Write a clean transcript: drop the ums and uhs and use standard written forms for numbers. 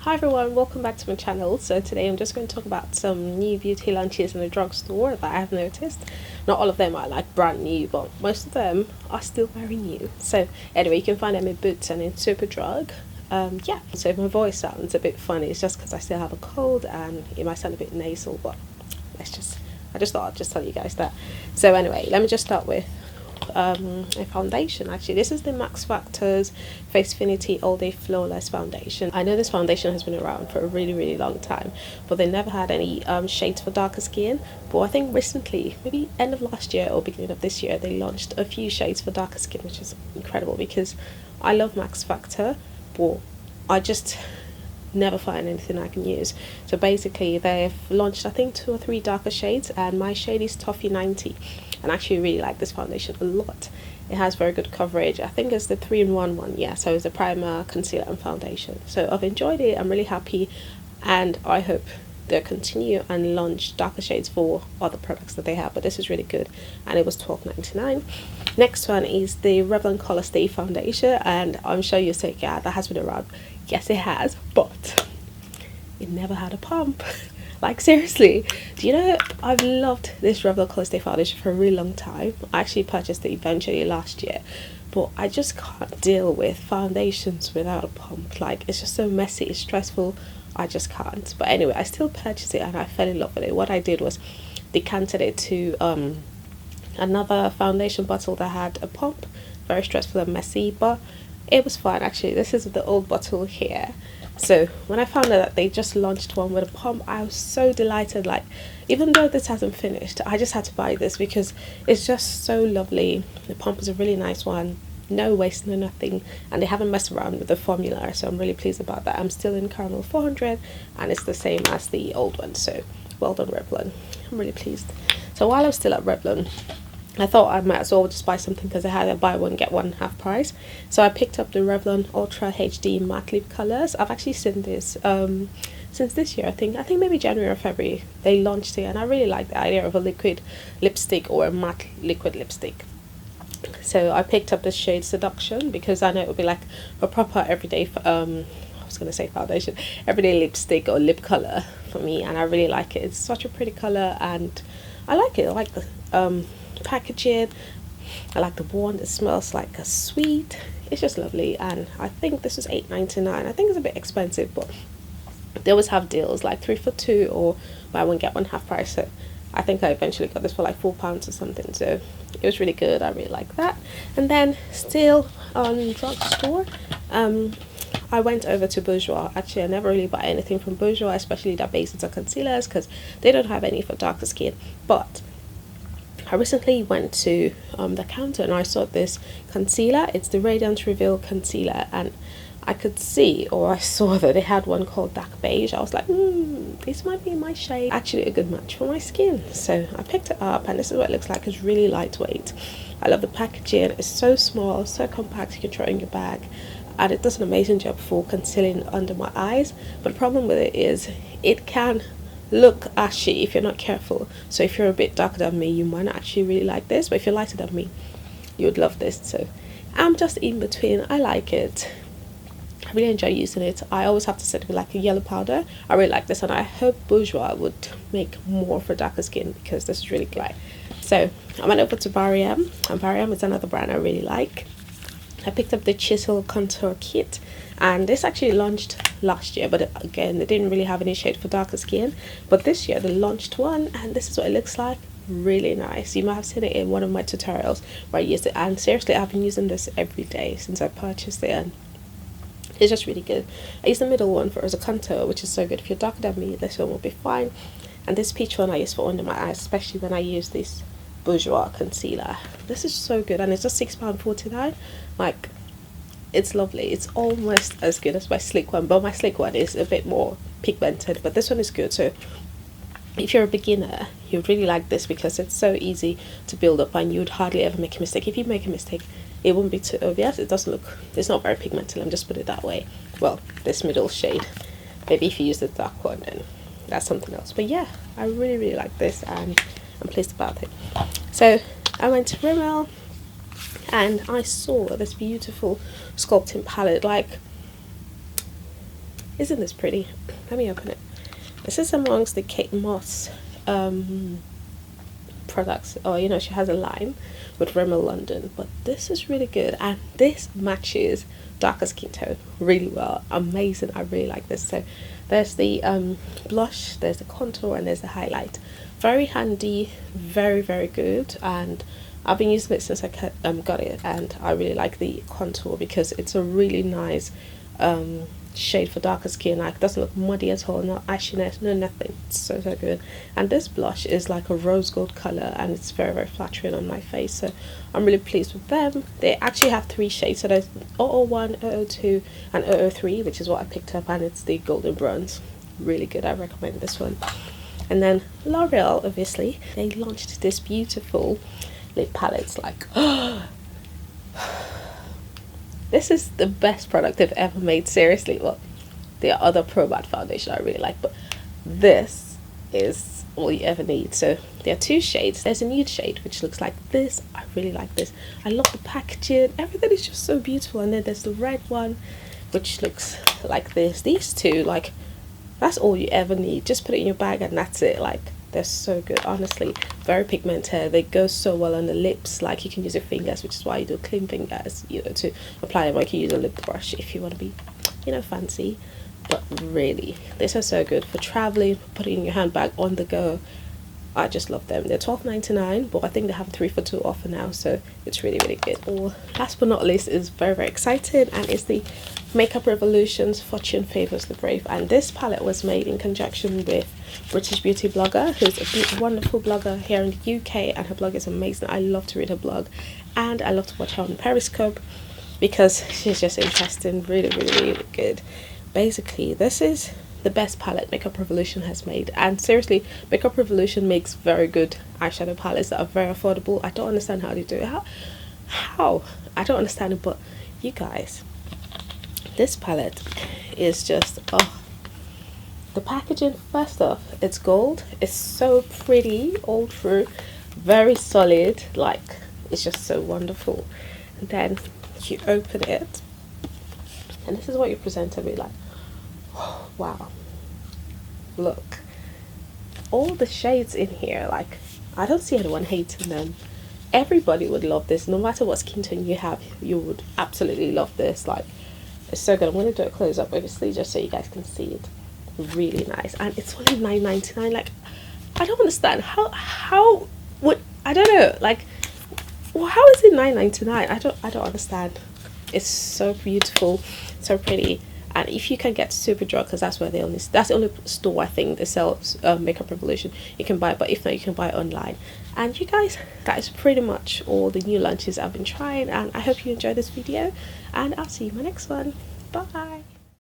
Hi everyone, welcome back to my channel. So today I'm just going to talk about some new beauty launches in the drugstore that I have noticed. Not all of them are like brand new, but most of them are still very new. So anyway, you can find them in Boots and in Superdrug. Yeah, so if my voice sounds a bit funny, it's just because I still have a cold and it might sound a bit nasal, but I just thought I'd just tell you guys that. So anyway, let me just start with a foundation. Actually, this is the Maxfactor's Facefinity All Day Flawless foundation. I know this foundation has been around for a really long time, but they never had any shades for darker skin. But I think recently, maybe end of last year or beginning of this year, they launched a few shades for darker skin, which is incredible because I love Maxfactor, but I just never find anything I can use. So basically they've launched I think 2 or 3 darker shades, and my shade is Toffee 90, and I actually really like this foundation a lot. It has very good coverage. I think it's the 3-in-1 one, yeah, so it's a primer, concealer and foundation. So I've enjoyed it, I'm really happy, and I hope they'll continue and launch darker shades for other products that they have, but this is really good, and it was $12.99. Next one is the Revlon ColorStay foundation, and I'm sure you'll say, yeah, that has been around. Yes, it has, but it never had a pump. Like seriously, do you know, I've loved this Revlon ColorStay foundation for a really long time. I actually purchased it eventually last year, but I just can't deal with foundations without a pump. Like, it's just so messy, it's stressful, I just can't. But anyway, I still purchased it and I fell in love with it. What I did was decanted it to another foundation bottle that had a pump. Very stressful and messy, but it was fine. Actually, this is the old bottle here. So when I found out that they just launched one with a pump, I was so delighted. Like, even though this hasn't finished, I just had to buy this because it's just so lovely. The pump is a really nice one, no waste, no nothing, and they haven't messed around with the formula, so I'm really pleased about that. I'm still in caramel 400 and it's the same as the old one, so well done Revlon. I'm really pleased. So while I was still at Revlon, I thought I might as well just buy something because I had a buy one get one half price. So I picked up the Revlon Ultra HD Matte Lip Colors. I've actually seen this since this year. I think maybe January or February they launched it, and I really like the idea of a liquid lipstick or a matte liquid lipstick. So I picked up this shade Seduction because I know it would be like a proper everyday I was gonna say foundation, everyday lipstick or lip color for me, and I really like it. It's such a pretty color and I like it. I like the packaging, I like the wand, it smells like a sweet, it's just lovely. And I think this was $8.99. I think it's a bit expensive, but they always have deals like 3 for 2 or buy one get one half price. So I think I eventually got this for like £4 or something, so it was really good. I really like that. And then still on Drugstore, I went over to Bourjois. Actually, I never really buy anything from Bourjois, especially their bases or concealers, because they don't have any for darker skin. But I recently went to the counter and I saw this concealer. It's the Radiance Reveal Concealer, and I could see, or I saw that they had one called Dark Beige. I was like, this might be my shade. Actually a good match for my skin. So I picked it up and this is what it looks like. It's really lightweight. I love the packaging. It's so small, so compact, you can throw it in your bag. And it does an amazing job for concealing under my eyes. But the problem with it is it can look ashy if you're not careful. So if you're a bit darker than me, you might not actually really like this, but if you're lighter than me, you would love this. So I'm just in between. I like it, I really enjoy using it. I always have to set it with like a yellow powder. I really like this, and I hope Bourjois would make more for darker skin because this is really great. So I went over to Barium, and Barium is another brand I really like. I picked up the Chisel Contour Kit, and this actually launched last year, but again they didn't really have any shade for darker skin. But this year they launched one, and this is what it looks like. Really nice. You might have seen it in one of my tutorials where I used it, and seriously I've been using this every day since I purchased it, and it's just really good. I use the middle one for as a contour, which is so good. If you're darker than me, this one will be fine. And this peach one I use for under my eyes, especially when I use this Bourjois concealer. This is so good, and it's just £6.49. Like, it's lovely. It's almost as good as my sleek one, but my sleek one is a bit more pigmented, but this one is good. So if you're a beginner, you'd really like this because it's so easy to build up and you'd hardly ever make a mistake. If you make a mistake, it won't be too obvious. It doesn't look, it's not very pigmented, let me just put it that way. Well, this middle shade, maybe if you use the dark one, then that's something else. But yeah, I really like this and I'm pleased about it. So I went to Rimmel and I saw this beautiful sculpting palette. Like, Isn't this pretty? Let me open it. This is amongst the Kate Moss products. Oh, you know, she has a line with Rimmel London, but this is really good, and this matches darker skin tone really well. Amazing. I really like this. So there's the blush, there's the contour, and there's the highlight. Very handy, very, very good, and I've been using it since I got it, and I really like the contour because it's a really nice shade for darker skin. Like, it doesn't look muddy at all, no ashiness, no nothing. It's so good. And this blush is like a rose gold color, and it's very, very flattering on my face, so I'm really pleased with them. They actually have 3 shades, so there's 001, 002 and 003, which is what I picked up, and it's the golden bronze. Really good. I recommend this one. And then L'Oreal, obviously, they launched this beautiful lip palettes. Like, this is the best product they've ever made, seriously. Well, there are other Pro Matte foundation I really like, but this is all you ever need. So there are 2 shades. There's a nude shade which looks like this. I really like this. I love the packaging, everything is just so beautiful. And then there's the red one which looks like this. These 2, like, that's all you ever need. Just put it in your bag and that's it. Like, they're so good, honestly. Very pigmented. They go so well on the lips. Like, you can use your fingers, which is why you do clean fingers, you know, to apply them. Like, you use a lip brush if you want to be, you know, fancy. But really, these are so good for traveling, putting in your handbag on the go. I just love them. They're $12.99, but I think they have 3 for 2 offer now, so it's really, really good. Or last but not least is very, very exciting, and it's the Makeup Revolution's Fortune Favours the Brave. And this palette was made in conjunction with British beauty blogger, who's a wonderful blogger here in the UK, and her blog is amazing. I love to read her blog, and I love to watch her on Periscope because she's just interesting. Really, really, really good. Basically, this is the best palette Makeup Revolution has made, and seriously, Makeup Revolution makes very good eyeshadow palettes that are very affordable. I don't understand how they do it. How I don't understand it, but you guys, this palette is just, oh, the packaging, first off, it's gold. It's so pretty all through, very solid. Like, it's just so wonderful. And then you open it, and this is what you presented with. Like, wow, look, all the shades in here. Like, I don't see anyone hating them. Everybody would love this. No matter what skin tone you have, you would absolutely love this. Like, it's so good. I'm going to do a close up, obviously, just so you guys can see it. Really nice. And it's only $9.99. Like, I don't understand how would, I don't know, like, well, how is it $9.99? I don't understand. It's so beautiful, so pretty. And if you can get Superdrug, because that's the only store I think that sells Makeup Revolution, you can buy it. But if not, you can buy it online. And you guys, that is pretty much all the new launches I've been trying, and I hope you enjoyed this video, and I'll see you in my next one. Bye.